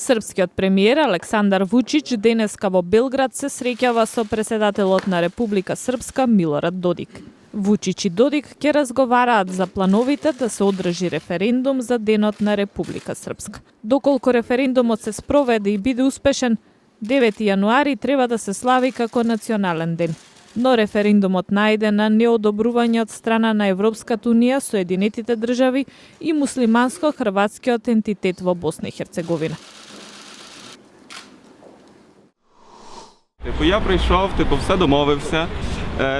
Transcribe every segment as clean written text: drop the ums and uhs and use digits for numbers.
Српскиот премиер Александар Вучич денеска во Белград се среќава со преседателот на Република Српска Милорад Додик. Вучич и Додик ќе разговараат за плановите да се одржи референдум за денот на Република Српска. Доколку референдумот се спроведе и биде успешен, 9 јануари треба да се слави како национален ден. Но референдумот најде на неодобрување од страна на Европската унија, Соединетите држави и муслиманско-хрватскиот ентитет во Босна и Херцеговина. Я прийшов, все домовився.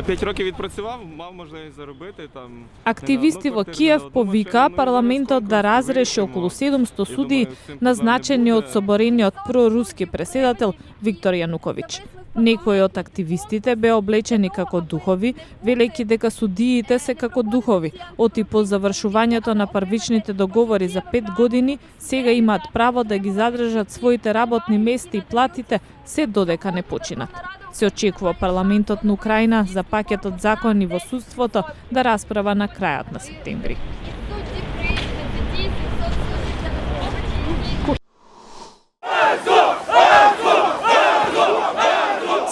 5 років відпрацював, мав можливість заробити там. Активисти во Киев повика парламентот да разреши околу 700 суди назначени од соборениот проруски преседател Виктор Јануковиќ. Некои од активистите беа облечени како духови, велејќи дека судиите се како духови, оти по завршувањето на првичните договори за 5 години, сега имаат право да ги задржат своите работни места и платите се додека не починат. Се очекува парламентот на Украина за пакетот закони во судството да расправа на крајот на септември.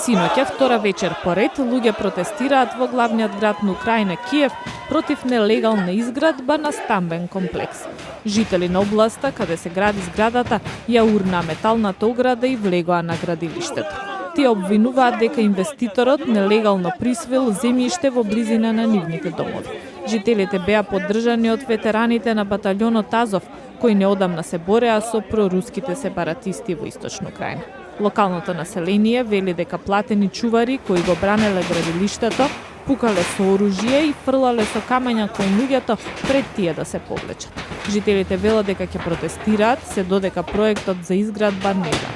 Синоќа, втора вечер поред, луѓе протестираат во главниот град на Украина, Киев, против нелегална изградба на стамбен комплекс. Жители на областа, каде се гради зградата, ја урна металната ограда и влегоа на градилиштето. Тие обвинуваат дека инвеститорот нелегално присвоил земјиште во близина на нивните домови. Жителите беа поддржани од ветераните на баталјонот Азов, кои неодамна се бореа со проруските сепаратисти во источна Украина. Локалното население вели дека платени чувари кои го бранеле градилиштето пукале со оружје и фрлале со камења кон луѓето пред тие да се повлечат. Жителите велат дека ќе протестираат се додека проектот за изградба не да.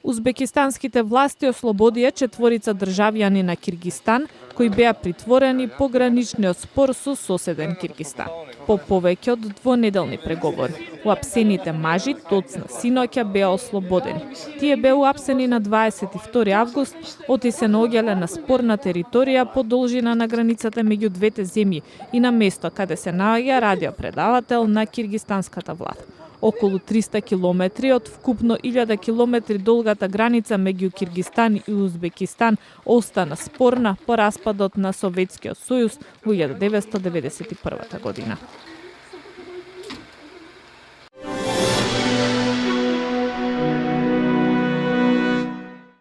Узбекистанските власти ослободија 4 државјани на Киргистан кои беа притворени по граничниот спор со соседен Киргистан. По повеќе од двонеделни преговори, уапсените мажи тоцна синоќа беа ослободени. Тие беа уапсени на 22 август, оти се наоѓале на спорна територија по должина на границата меѓу двете земји и на место каде се наоѓа радиопредавател на киргистанската влада. Околу 300 километри од вкупно 1000 километри долгата граница меѓу Киргистан и Узбекистан остана спорна по распадот на Советскиот сојуз во 1991 година.